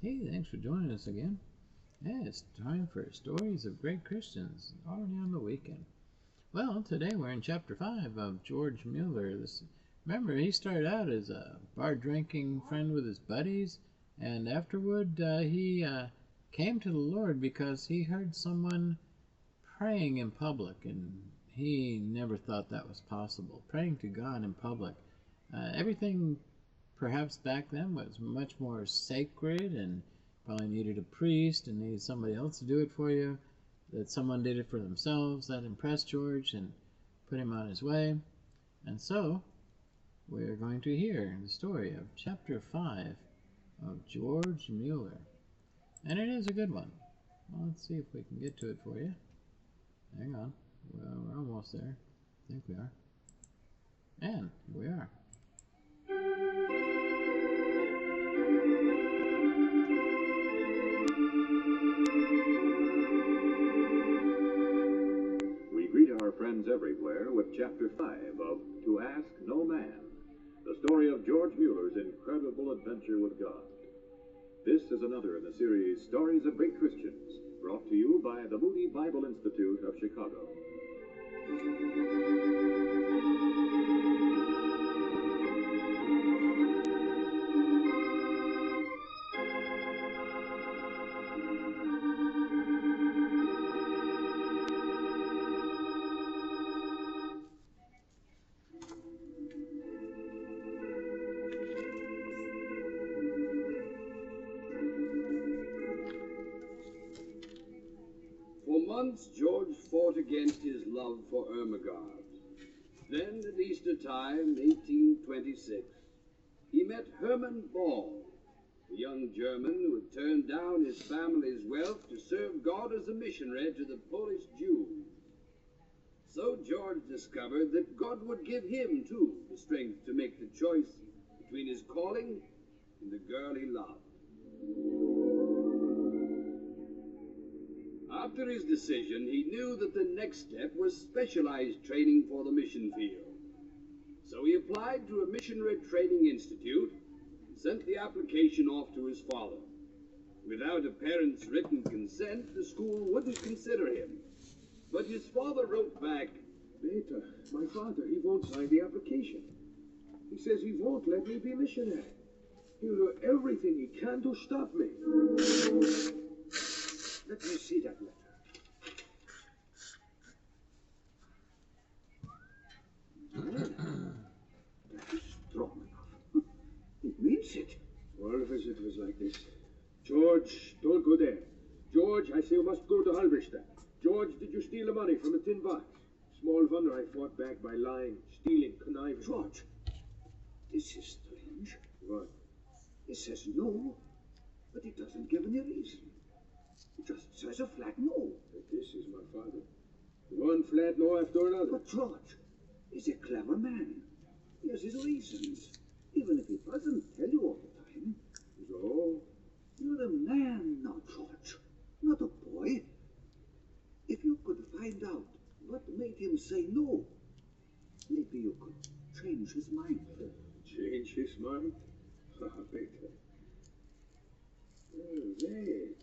Hey, thanks for joining us again. Yeah, it's time for Stories of Great Christians, already on the weekend. Well, today we're in chapter 5 of George Mueller. Remember, he started out as a bar-drinking friend with his buddies, and afterward he came to the Lord because he heard someone praying in public, and he never thought that was possible. Praying to God in public. Everything perhaps back then was much more sacred and probably needed a priest and needed somebody else to do it for you. That someone did it for themselves. That impressed George and put him on his way. And so we're going to hear the story of chapter 5 of George Mueller. And it is a good one. Well, let's see if we can get to it for you. Hang on. Well, we're almost there. I think we are. And here we are. We greet our friends everywhere with Chapter 5 of To Ask No Man, the story of George Mueller's incredible adventure with God. This is another in the series Stories of Great Christians, brought to you by the Moody Bible Institute of Chicago. For months, George fought against his love for Ermengarde. Then, at Easter time, 1826, he met Hermann Ball, a young German who had turned down his family's wealth to serve God as a missionary to the Polish Jews. So George discovered that God would give him, too, the strength to make the choice between his calling and the girl he loved. After his decision, he knew that the next step was specialized training for the mission field. So he applied to a missionary training institute and sent the application off to his father. Without a parent's written consent, the school wouldn't consider him. But his father wrote back, Later, my father, he won't sign the application. He says he won't let me be missionary. He'll do everything he can to stop me. Let me see that letter. That is strong enough. It means it. Well, it was like this. George, don't go there. George, I say you must go to Halberstadt. George, did you steal the money from the tin box? Small wonder I fought back by lying, stealing, conniving. George, this is strange. What? It says no, but it doesn't give any reason. It just says a flat no. But this is my father. One flat no after another. But George is a clever man. He has his reasons, even if he doesn't tell you all the time. So? You're a man now, George, not a boy. If you could find out what made him say no, maybe you could change his mind. Change his mind? Wait. Wait.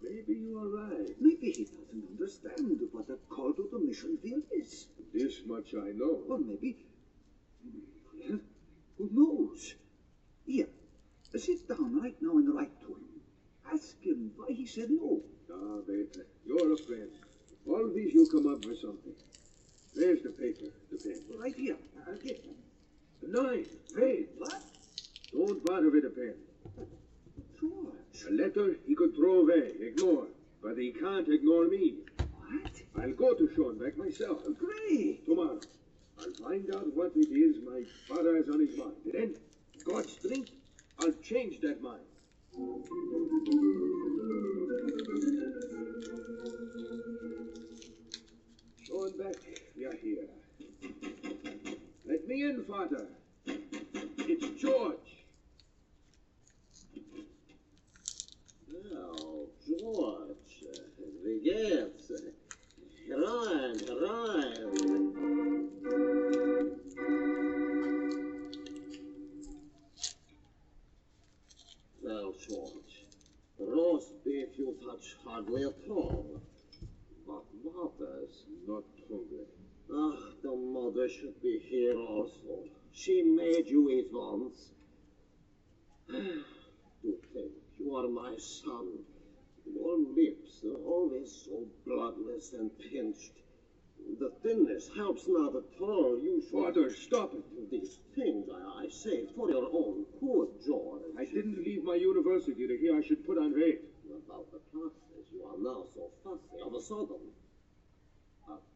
Maybe you are right. Maybe he doesn't understand what a call to the mission field is. This much I know. Or maybe... Well, who knows? Here, sit down right now and write to him. Ask him why he said no. Ah, Peter, you're a friend. Always you come up with something. Where's the paper, the pen? Right here. I'll get them. Nine. Wait. What? Don't bother with the pen. George. A letter he could throw away, ignore. But he can't ignore me. What? I'll go to Schoenbeck myself. Great. Tomorrow. I'll find out what it is my father has on his mind. Then, God's strength, I'll change that mind. Schoenbeck, you're here. Let me in, Father. It's George. Oh, George, wie geht's? Herein, herein. Well, George, Roast beef you touch hardly at all. But mother's Not hungry. Ah, the mother should be here also. She made you eat once. To think you are my son. Your lips are always so bloodless and pinched. The thinness helps not at all. You should... Father, stop it. These things I say for your own good, George. I didn't leave my university to hear I should put on weight. About the classes, you are now so fussy of a sudden.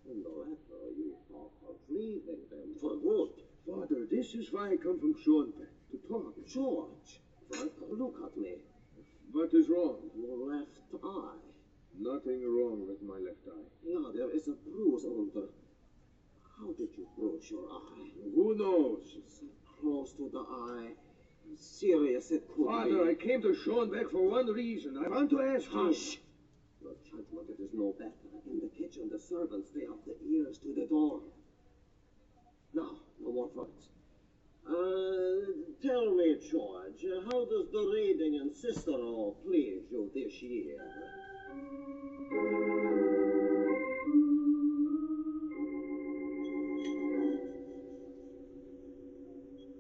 In the letter, you talk of leaving them for good. Father, this is why I come from Schoenbeck, to talk. George, look at me. What is wrong? Your left eye. Nothing wrong with my left eye. Yeah, there is a bruise under. How did you bruise your eye? Who knows? So close to the eye. Serious it could Father, be. I came to Schoenbeck for one reason. I want to ask you. Hush! Your judgment, it is no better. In the kitchen, the servants, they have the ears to the door. Now, no more words. Tell me, George, how does the reading in Cicero please you this year?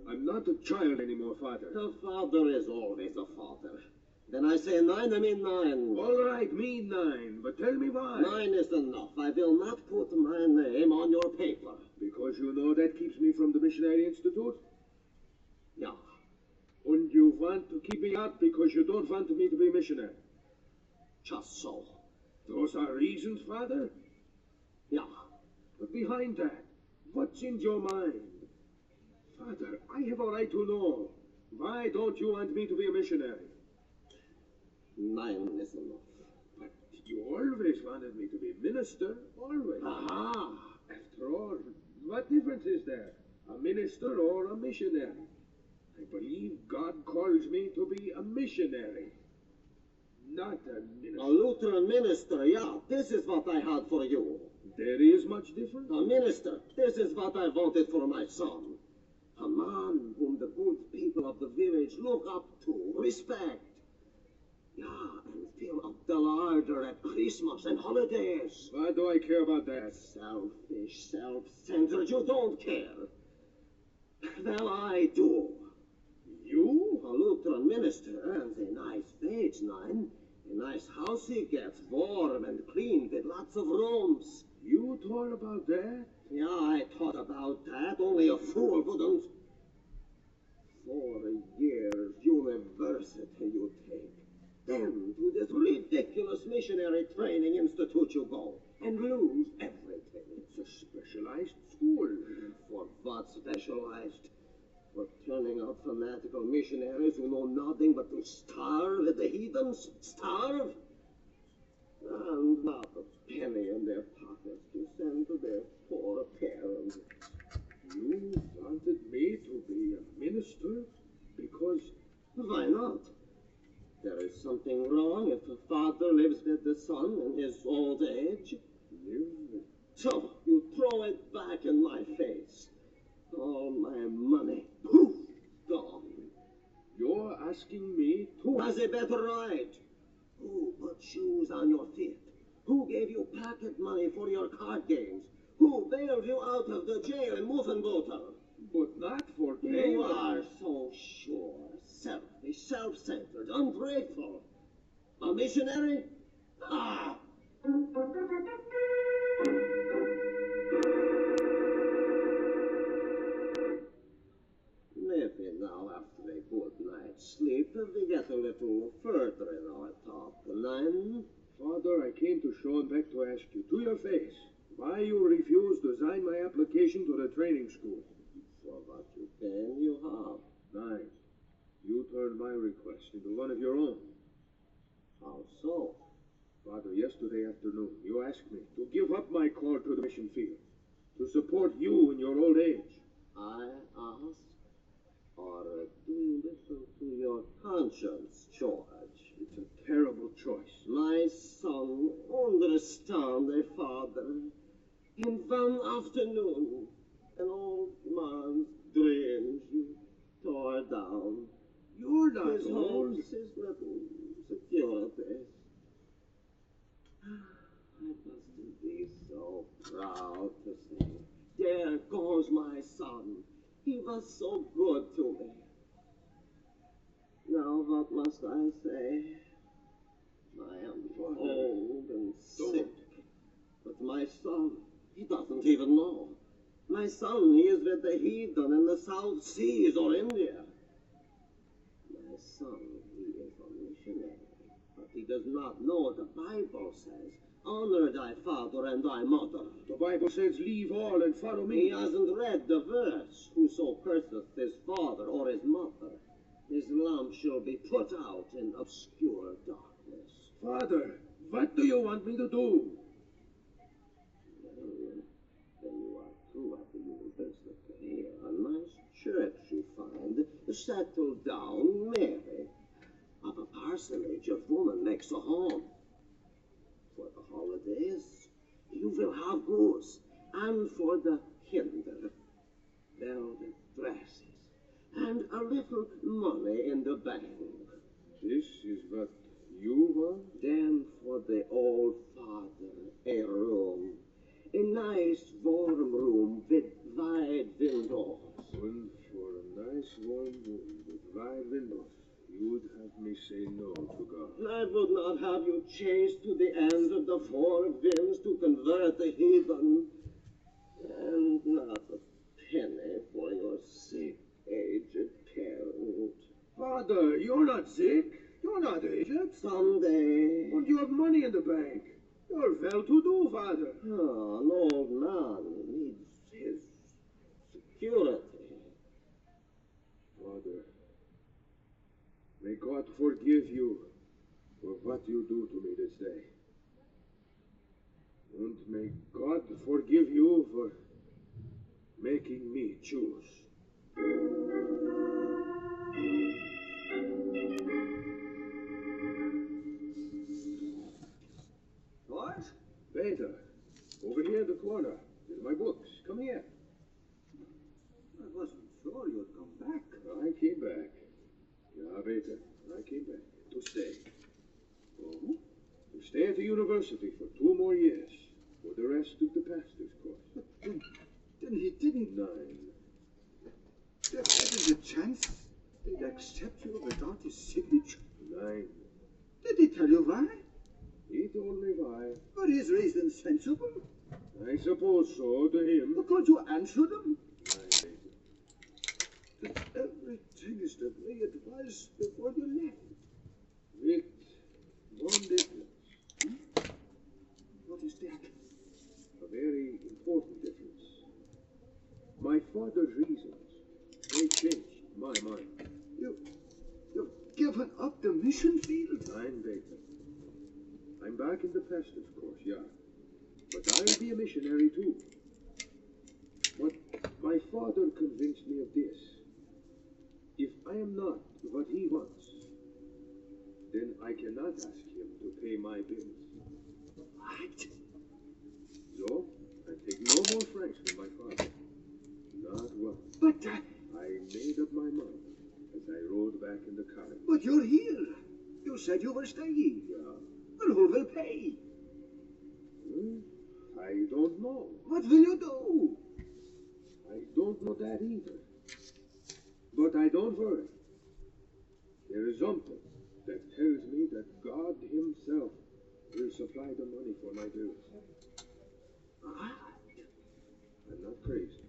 I'm not a child anymore, Father. The father is always a father. Then I say 9, I mean 9. All right, me 9, but tell me why. 9 is enough. I will not put my name on your paper. Because you know that keeps me from the Missionary Institute? Yeah. And you want to keep me out because you don't want me to be missionary. Just so. Those are reasons, Father? Yeah. But behind that, what's in your mind? Father, I have a right to know. Why don't you want me to be a missionary? 9 is enough. But you always wanted me to be minister, always. Aha! After all, what difference is there? A minister or a missionary? I believe God calls me to be a missionary, not a minister. A Lutheran minister, yeah, this is what I had for you. There is much difference? A minister, this is what I wanted for my son. A man whom the good people of the village look up to, respect. Yeah, and feel up the larder at Christmas and holidays. What do I care about that? Selfish, self-centered, you don't care. Well, I do. You? A Lutheran minister earns a nice wage, 9. A nice house he gets, warm and clean, with lots of rooms. You thought about that? Yeah, I thought about that. Only a fool wouldn't. 4 years university you take. Then to this ridiculous missionary training institute you go and lose everything. It's a specialized school. For what specialized? For turning out fanatical missionaries who know nothing but to starve at the heathens? Starve? And not a penny in their pockets to send to their poor parents. You wanted me to be a minister because... Why not? There is something wrong if a father lives with the son in his old age. So you throw it back in my face. All my money, poof, gone. You're asking me Who has a better right? Who put shoes on your feet? Who gave you pocket money for your card games? Who bailed you out of the jail in Muffenboter? but not for You payment. are so sure, selfish, self-centered, ungrateful. A missionary? Ah! Maybe now, after a good night's sleep, we get a little further in our talk. 9? Father, I came to Schoenbeck to ask you, to your face, why you refused to sign my application to the training school. For what you can, you have. 9. You turned my request into one of your own. How so? Father, yesterday afternoon, you asked me to give up my call to the mission field, to support you in your old age. I ask? Or do you listen to your conscience, George? It's a terrible choice. My son, understand a father. In one afternoon, an old man's dreams you tore down. You're not His old. hopes, his little security. must I say? I am old and sick. But my son, he doesn't even know. My son, he is with the heathen in the South Seas or India. My son, he is a missionary. But he does not know the Bible says, honor thy father and thy mother. The Bible says, leave all and follow me. He hasn't read the verse. Whoso curseth his father or his mother, his lamp shall be put out in obscure darkness. Father, what do you want me to do? Well, then you are through at the university. A nice church you find, settled down, married. Of a parsonage, a woman makes a home. For the holidays, you will have goods, and for the hinder, velvet dresses, and a little money in the bank. This is what you want? Then for the old father, a room, a nice warm room with wide windows. And for a nice warm room with wide windows, you would have me say no to God. I would not have you chased to the ends of the four winds to convert the heathen, and not a penny for your sick, aged parent. Father, you're not sick. You're not aged. Someday. And you have money in the bank. You're well-to-do, Father. Oh, an old man needs his security. Father, may God forgive you for what you do to me this day. And may God forgive you for making me choose. What? Peter, over here in the corner, with my books. Come here. I wasn't sure you'd come back. I came back. Yeah, Peter, I came back to stay. Oh? To stay at the university for 2 more years, for the rest of the pastor's course. Then he didn't. 9. There isn't a chance they'd accept you without his signature. 9. Did he tell you why? He told me why. But his reason sensible. I suppose so to him. Because you answered him. 9, Peter. That everything is the way it was before you left. With one difference. What is that? A very important difference. My father's reasons, they changed my mind. You've given up the mission field? 9, Peter. I'm back in the pastor's course, yeah. But I'll be a missionary too. But my father convinced me of this. If I am not what he wants, then I cannot ask him to pay my bills. What? So, I take no more francs from my father. Not one. But, I made up my mind as I rode back in the car. but you're here. You said you were staying. Yeah. Well, who will pay? I don't know. What will you do? I don't know that either. But I don't worry. There is something that tells me that God himself will supply the money for my bills. What? I'm not crazy.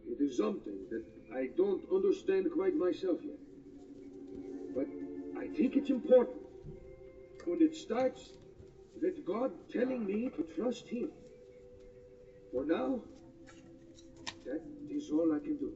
It is something that I don't understand quite myself yet. But I think it's important. And it starts with God telling me to trust him. For now, that is all I can do.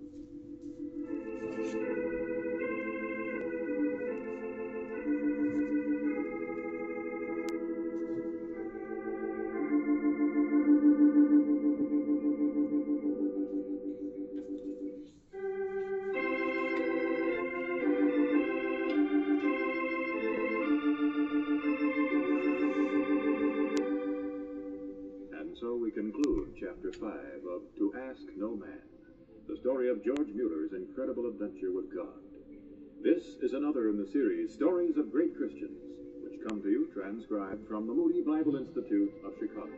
And so we conclude Chapter 5 of To Ask No Man, the story of George Mueller's incredible adventure with God. This is another in the series Stories of Great Christians, which come to you transcribed from the Moody Bible Institute of Chicago.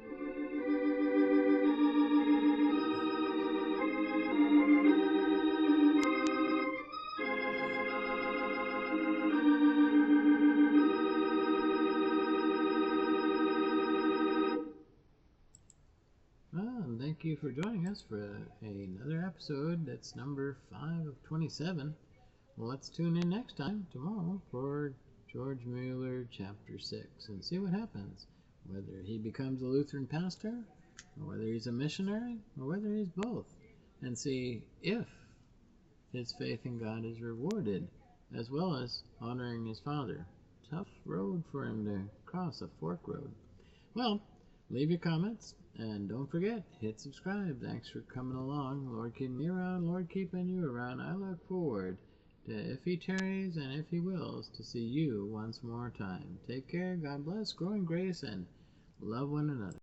thank you for joining us for another episode. That's number 5 of 27. Well, let's tune in next time, tomorrow, for George Mueller, Chapter 6, and see what happens. Whether he becomes a Lutheran pastor, or whether he's a missionary, or whether he's both. And see if his faith in God is rewarded, as well as honoring his father. Tough road for him to cross, a fork road. Well, leave your comments, and don't forget, hit subscribe. Thanks for coming along. Lord keeping me around, Lord keeping you around. I look forward to, if he tarries and if he wills, to see you once more time. Take care, God bless, grow in grace, and love one another.